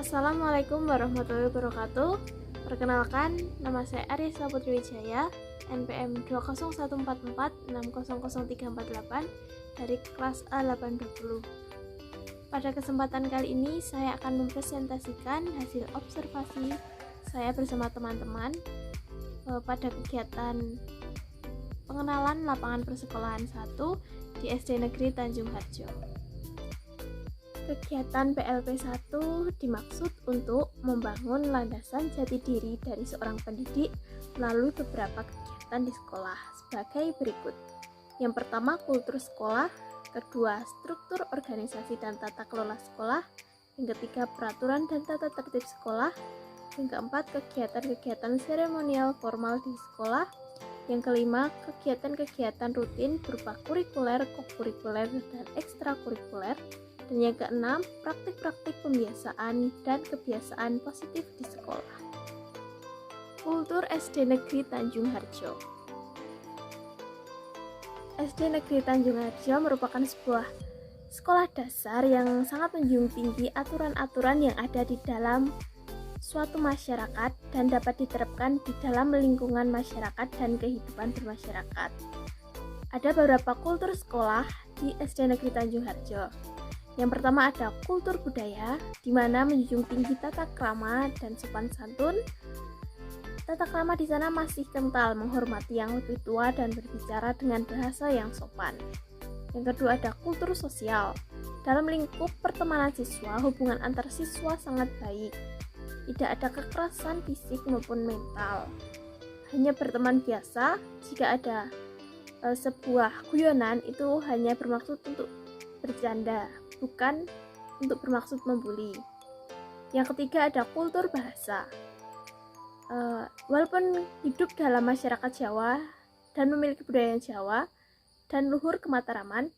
Assalamualaikum warahmatullahi wabarakatuh. Perkenalkan, nama saya Arysa Putri Wijaya, NPM 20144600348 dari kelas A820. Pada kesempatan kali ini, saya akan mempresentasikan hasil observasi saya bersama teman-teman pada kegiatan pengenalan lapangan persekolahan 1 di SD Negeri Tanjung Harjo. Kegiatan PLP 1 dimaksud untuk membangun landasan jati diri dari seorang pendidik melalui beberapa kegiatan di sekolah sebagai berikut. Yang pertama, kultur sekolah. Kedua, struktur organisasi dan tata kelola sekolah. Yang ketiga, peraturan dan tata tertib sekolah. Yang keempat, kegiatan-kegiatan seremonial formal di sekolah. Yang kelima, kegiatan-kegiatan rutin berupa kurikuler, kokurikuler, dan ekstrakurikuler. Dan yang keenam, praktik-praktik pembiasaan dan kebiasaan positif di sekolah. Kultur SD Negeri Tanjung Harjo. SD Negeri Tanjung Harjo merupakan sebuah sekolah dasar yang sangat menjunjung tinggi aturan-aturan yang ada di dalam suatu masyarakat dan dapat diterapkan di dalam lingkungan masyarakat dan kehidupan bermasyarakat. Ada beberapa kultur sekolah di SD Negeri Tanjung Harjo. Yang pertama ada kultur budaya, di mana menjunjung tinggi tata krama dan sopan santun. Tata krama di sana masih kental, menghormati yang lebih tua dan berbicara dengan bahasa yang sopan. Yang kedua ada kultur sosial. Dalam lingkup pertemanan siswa, hubungan antar siswa sangat baik. Tidak ada kekerasan fisik maupun mental. Hanya berteman biasa. Jika ada sebuah guyonan, itu hanya bermaksud untuk bercanda, bukan untuk bermaksud membuli. Yang ketiga ada kultur bahasa. Walaupun hidup dalam masyarakat Jawa dan memiliki budaya Jawa dan luhur kemataraman,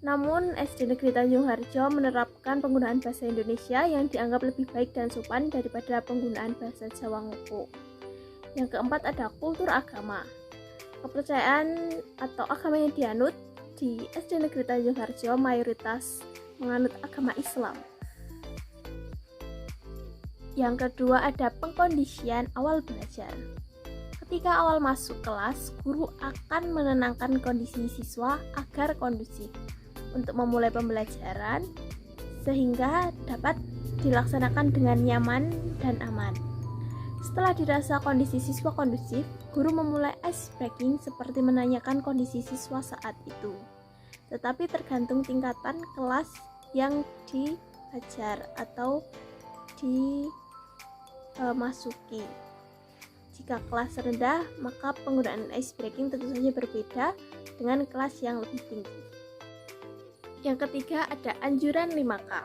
namun SD Negeri Tanjung Harjo menerapkan penggunaan bahasa Indonesia yang dianggap lebih baik dan sopan daripada penggunaan bahasa Jawa ngoko. Yang keempat ada kultur agama. Kepercayaan atau agama yang dianut di SD Negeri Tanjung Harjo mayoritas menganut agama Islam. Yang kedua ada pengkondisian awal belajar. Ketika awal masuk kelas, guru akan menenangkan kondisi siswa agar kondusif untuk memulai pembelajaran sehingga dapat dilaksanakan dengan nyaman dan aman. Setelah dirasa kondisi siswa kondusif, guru memulai ice breaking seperti menanyakan kondisi siswa saat itu. Tetapi tergantung tingkatan kelas yang diajar atau dimasuki. Jika kelas rendah, maka penggunaan ice breaking tentu saja berbeda dengan kelas yang lebih tinggi. Yang ketiga ada anjuran 5K.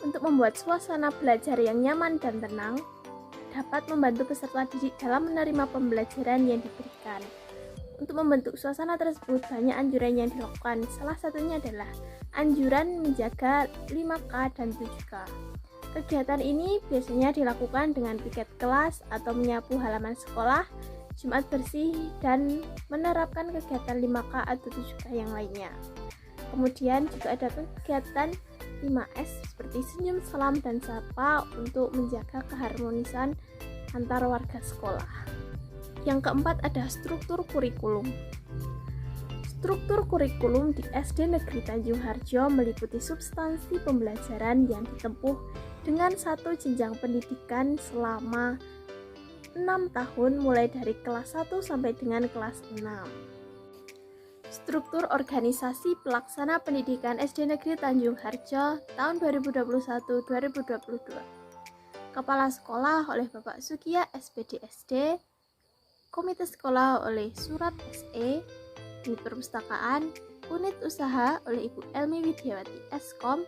Untuk membuat suasana belajar yang nyaman dan tenang, dapat membantu peserta didik dalam menerima pembelajaran yang diberikan. Untuk membentuk suasana tersebut, banyak anjuran yang dilakukan. Salah satunya adalah anjuran menjaga 5K dan 7K. Kegiatan ini biasanya dilakukan dengan piket kelas atau menyapu halaman sekolah, Jumat bersih, dan menerapkan kegiatan 5K atau 7K yang lainnya. Kemudian juga ada kegiatan 5S seperti senyum, salam, dan sapa untuk menjaga keharmonisan antar warga sekolah. Yang keempat ada struktur kurikulum. Struktur kurikulum di SD Negeri Tanjung Harjo meliputi substansi pembelajaran yang ditempuh dengan satu jenjang pendidikan selama 6 tahun mulai dari kelas 1 sampai dengan kelas 6. Struktur organisasi pelaksana pendidikan SD Negeri Tanjung Harjo tahun 2021-2022. Kepala sekolah oleh Bapak Sugiya SPD SD, Komite sekolah oleh Surat SE, Unit perpustakaan, unit usaha oleh Ibu Elmi Widiawati Eskom,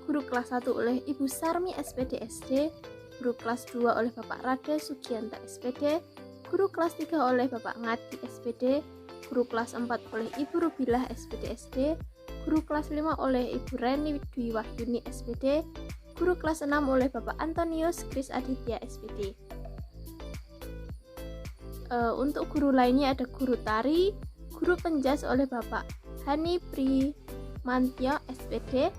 guru kelas 1 oleh Ibu Sarmi SPD SD, guru kelas 2 oleh Bapak Rade Sugianta SPD, guru kelas 3 oleh Bapak Ngadi SPD, guru kelas 4 oleh Ibu Rubilah SPD SD, guru kelas 5 oleh Ibu Reni Dwi Wahyuni SPD, guru kelas 6 oleh Bapak Antonius Kris Aditya SPD. Untuk guru lainnya ada guru tari, guru penjas oleh Bapak Hani Pri Mantyo SPD,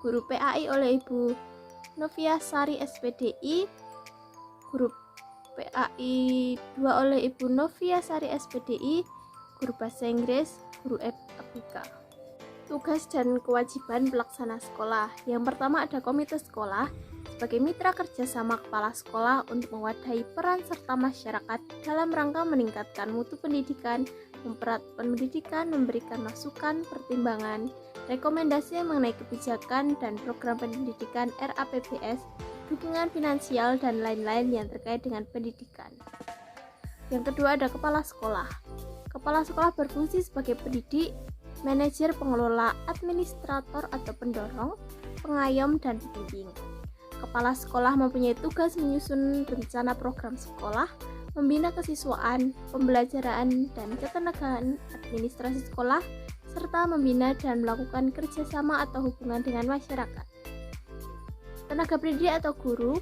guru PAI oleh Ibu Noviasari SPDI, guru PAI 2 oleh Ibu Noviasari SPDI, guru bahasa Inggris, guru ABK. Tugas dan kewajiban pelaksana sekolah. Yang pertama ada komite sekolah sebagai mitra kerja sama kepala sekolah untuk mewadahi peran serta masyarakat dalam rangka meningkatkan mutu pendidikan, mempererat pendidikan, memberikan masukan, pertimbangan, rekomendasi mengenai kebijakan dan program pendidikan RAPBS, dukungan finansial, dan lain-lain yang terkait dengan pendidikan. Yang kedua ada kepala sekolah. Kepala sekolah berfungsi sebagai pendidik, manajer, pengelola, administrator atau pendorong, pengayom, dan pembimbing. Kepala sekolah mempunyai tugas menyusun rencana program sekolah, membina kesiswaan, pembelajaran, dan ketenagaan administrasi sekolah, serta membina dan melakukan kerjasama atau hubungan dengan masyarakat. Tenaga pendidik atau guru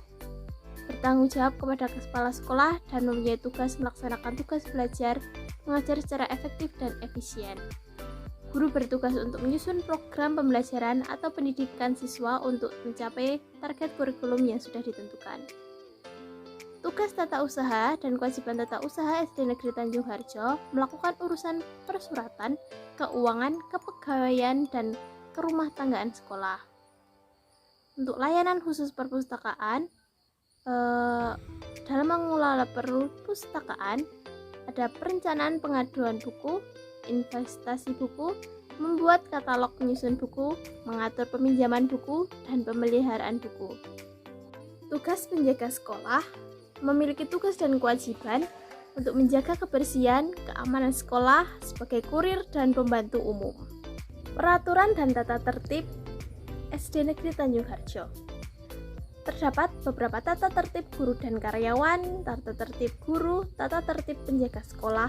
bertanggung jawab kepada kepala sekolah dan mempunyai tugas melaksanakan tugas belajar, mengajar secara efektif dan efisien. Guru bertugas untuk menyusun program pembelajaran atau pendidikan siswa untuk mencapai target kurikulum yang sudah ditentukan. Tugas tata usaha dan kewajiban tata usaha SD Negeri Tanjung Harjo melakukan urusan persuratan, keuangan, kepegawaian, dan kerumah tanggaan sekolah. Untuk layanan khusus perpustakaan, dalam mengelola perpustakaan, ada perencanaan pengaduan buku, investasi buku, membuat katalog penyusun buku, mengatur peminjaman buku, dan pemeliharaan buku. Tugas penjaga sekolah memiliki tugas dan kewajiban untuk menjaga kebersihan, keamanan sekolah sebagai kurir dan pembantu umum. Peraturan dan tata tertib SD Negeri Tanjung Harjo. Terdapat beberapa tata tertib guru dan karyawan, tata tertib guru, tata tertib penjaga sekolah,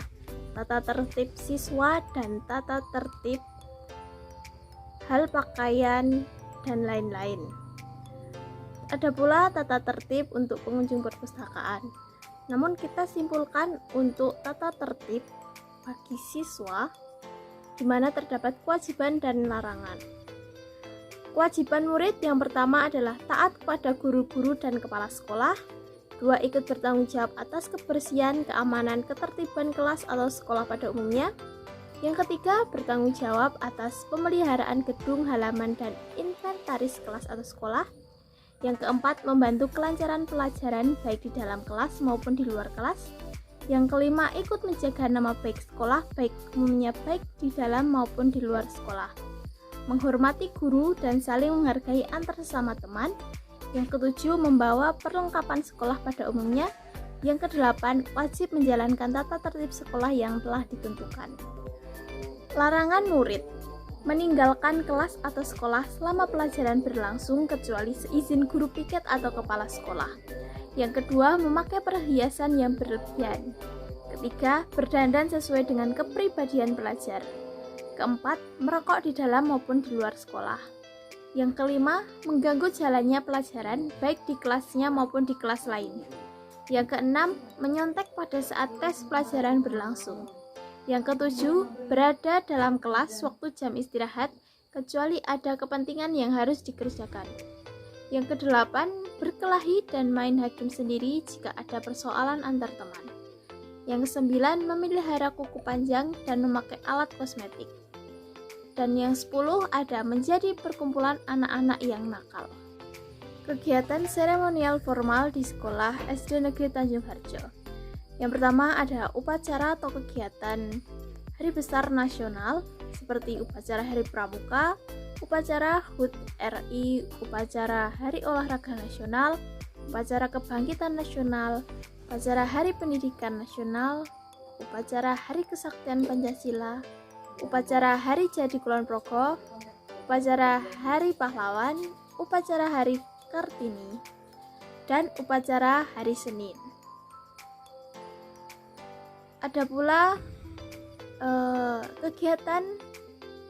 tata tertib siswa, dan tata tertib hal pakaian, dan lain-lain. Ada pula tata tertib untuk pengunjung perpustakaan. Namun kita simpulkan untuk tata tertib bagi siswa, di mana terdapat kewajiban dan larangan. Kewajiban murid yang pertama adalah taat kepada guru-guru dan kepala sekolah. 2. Ikut bertanggung jawab atas kebersihan, keamanan, ketertiban kelas atau sekolah pada umumnya. Yang ketiga, bertanggung jawab atas pemeliharaan gedung, halaman, dan inventaris kelas atau sekolah. Yang keempat, membantu kelancaran pelajaran baik di dalam kelas maupun di luar kelas. Yang kelima, ikut menjaga nama baik sekolah baik umumnya baik di dalam maupun di luar sekolah. Menghormati guru dan saling menghargai antar sesama teman. Yang ketujuh, membawa perlengkapan sekolah pada umumnya. Yang kedelapan, wajib menjalankan tata tertib sekolah yang telah ditentukan. Larangan murid meninggalkan kelas atau sekolah selama pelajaran berlangsung kecuali seizin guru piket atau kepala sekolah. Yang kedua, memakai perhiasan yang berlebihan. Ketiga, berdandan sesuai dengan kepribadian pelajar. Keempat, merokok di dalam maupun di luar sekolah. Yang kelima, mengganggu jalannya pelajaran baik di kelasnya maupun di kelas lain. Yang keenam, menyontek pada saat tes pelajaran berlangsung. Yang ketujuh, berada dalam kelas waktu jam istirahat kecuali ada kepentingan yang harus dikerjakan. Yang kedelapan, berkelahi dan main hakim sendiri jika ada persoalan antar teman. Yang kesembilan, memelihara kuku panjang dan memakai alat kosmetik. Dan yang 10 ada menjadi perkumpulan anak-anak yang nakal. Kegiatan seremonial formal di sekolah SD Negeri Tanjung Harjo. Yang pertama ada upacara atau kegiatan Hari Besar Nasional seperti upacara Hari Pramuka, upacara HUT RI, upacara Hari Olahraga Nasional, upacara Kebangkitan Nasional, upacara Hari Pendidikan Nasional, upacara Hari Kesaktian Pancasila, upacara Hari Jadi Kulon Progo, upacara Hari Pahlawan, upacara Hari Kartini, dan upacara Hari Senin. Ada pula kegiatan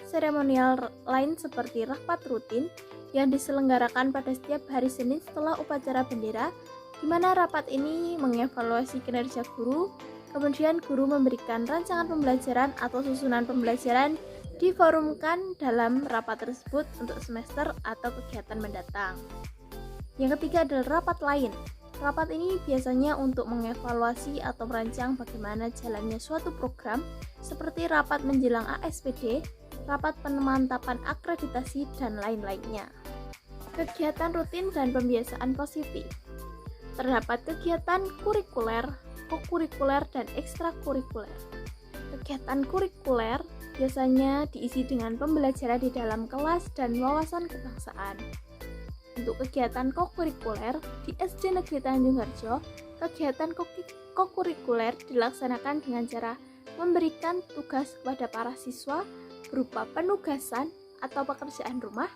seremonial lain seperti rapat rutin yang diselenggarakan pada setiap hari Senin setelah upacara bendera, di mana rapat ini mengevaluasi kinerja guru. Kemudian guru memberikan rancangan pembelajaran atau susunan pembelajaran diforumkan dalam rapat tersebut untuk semester atau kegiatan mendatang. Yang ketiga adalah rapat lain. Rapat ini biasanya untuk mengevaluasi atau merancang bagaimana jalannya suatu program, seperti rapat menjelang ASPD, rapat pemantapan akreditasi, dan lain-lainnya. Kegiatan rutin dan pembiasaan positif. Terdapat kegiatan kurikuler, kokurikuler, dan ekstrakurikuler. Kegiatan kurikuler biasanya diisi dengan pembelajaran di dalam kelas dan wawasan kebangsaan. Untuk kegiatan kokurikuler di SD Negeri Tanjung Harjo, kegiatan kokurikuler dilaksanakan dengan cara memberikan tugas kepada para siswa berupa penugasan atau pekerjaan rumah,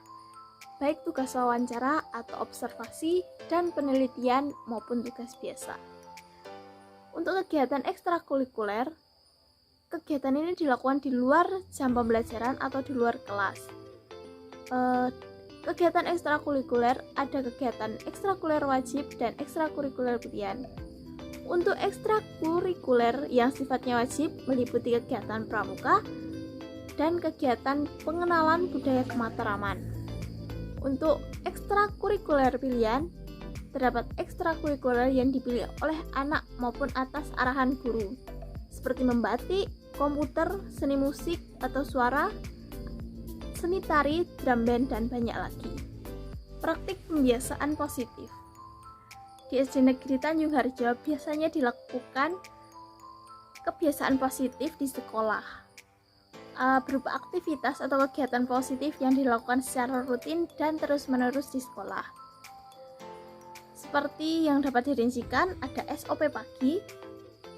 baik tugas wawancara atau observasi dan penelitian maupun tugas biasa. Untuk kegiatan ekstrakurikuler, kegiatan ini dilakukan di luar jam pembelajaran atau di luar kelas. Kegiatan ekstrakurikuler ada kegiatan ekstrakurikuler wajib dan ekstrakurikuler pilihan. Untuk ekstrakurikuler yang sifatnya wajib meliputi kegiatan pramuka dan kegiatan pengenalan budaya kemateraman. Untuk ekstrakurikuler pilihan, terdapat ekstrakurikuler yang dipilih oleh anak maupun atas arahan guru, seperti membatik, komputer, seni musik atau suara, seni tari, drum band, dan banyak lagi. Praktik pembiasaan positif. Di SD Negeri Tanjung Harjo biasanya dilakukan kebiasaan positif di sekolah, berupa aktivitas atau kegiatan positif yang dilakukan secara rutin dan terus-menerus di sekolah. Seperti yang dapat dirincikan, ada SOP pagi,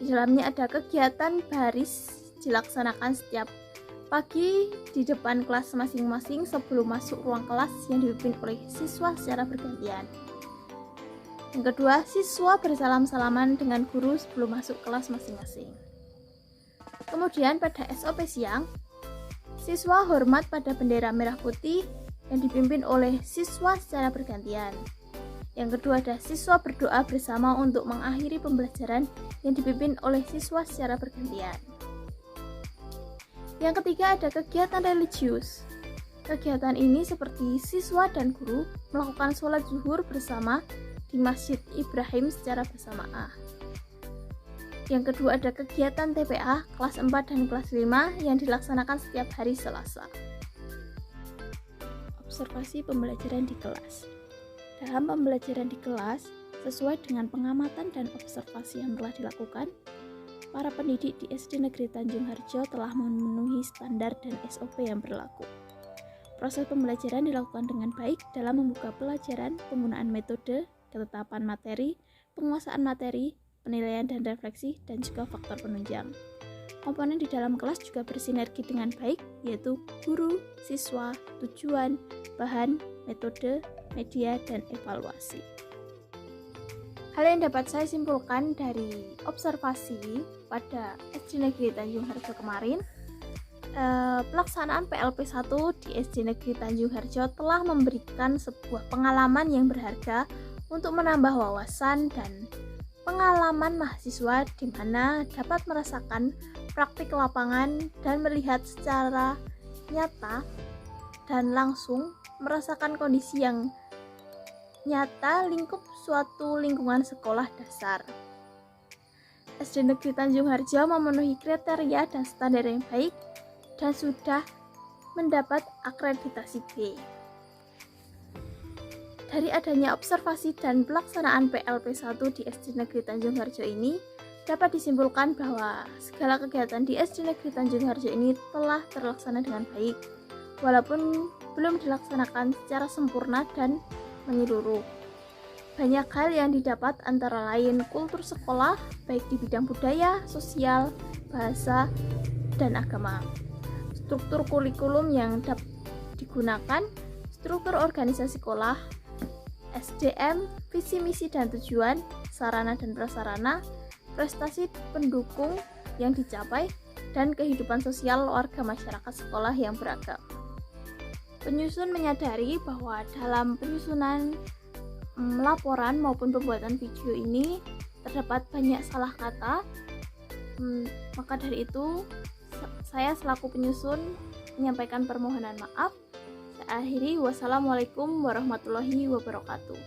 di dalamnya ada kegiatan baris dilaksanakan setiap pagi di depan kelas masing-masing sebelum masuk ruang kelas yang dipimpin oleh siswa secara bergantian. Yang kedua, siswa bersalam-salaman dengan guru sebelum masuk kelas masing-masing. Kemudian pada SOP siang, siswa hormat pada bendera merah putih yang dipimpin oleh siswa secara bergantian. Yang kedua ada siswa berdoa bersama untuk mengakhiri pembelajaran yang dipimpin oleh siswa secara bergantian. Yang ketiga ada kegiatan religius. Kegiatan ini seperti siswa dan guru melakukan sholat zuhur bersama di Masjid Ibrahim secara bersamaan. Yang kedua ada kegiatan TPA kelas 4 dan kelas 5 yang dilaksanakan setiap hari Selasa. Observasi pembelajaran di kelas. Dalam pembelajaran di kelas, sesuai dengan pengamatan dan observasi yang telah dilakukan, para pendidik di SD Negeri Tanjung Harjo telah memenuhi standar dan SOP yang berlaku. Proses pembelajaran dilakukan dengan baik dalam membuka pelajaran, penggunaan metode, ketetapan materi, penguasaan materi, penilaian dan refleksi, dan juga faktor penunjang. Komponen di dalam kelas juga bersinergi dengan baik, yaitu guru, siswa, tujuan, bahan, metode, media, dan evaluasi. Hal yang dapat saya simpulkan dari observasi pada SD Negeri Tanjung Harjo kemarin, pelaksanaan PLP 1 di SD Negeri Tanjung Harjo telah memberikan sebuah pengalaman yang berharga untuk menambah wawasan dan pengalaman mahasiswa di mana dapat merasakan praktik lapangan dan melihat secara nyata dan langsung merasakan kondisi yang nyata lingkup suatu lingkungan sekolah dasar. SD Negeri Tanjung Harjo memenuhi kriteria dan standar yang baik dan sudah mendapat akreditasi B. Dari adanya observasi dan pelaksanaan PLP 1 di SD Negeri Tanjung Harjo ini, dapat disimpulkan bahwa segala kegiatan di SD Negeri Tanjung Harjo ini telah terlaksana dengan baik, walaupun belum dilaksanakan secara sempurna dan menyeluruh. Banyak hal yang didapat antara lain kultur sekolah, baik di bidang budaya, sosial, bahasa, dan agama. Struktur kurikulum yang dapat digunakan, struktur organisasi sekolah, SDM, visi misi dan tujuan, sarana dan prasarana, prestasi pendukung yang dicapai, dan kehidupan sosial warga masyarakat sekolah yang beragam. Penyusun menyadari bahwa dalam penyusunan laporan maupun pembuatan video ini terdapat banyak salah kata, maka dari itu saya selaku penyusun menyampaikan permohonan maaf. Saya akhiri, wassalamualaikum warahmatullahi wabarakatuh.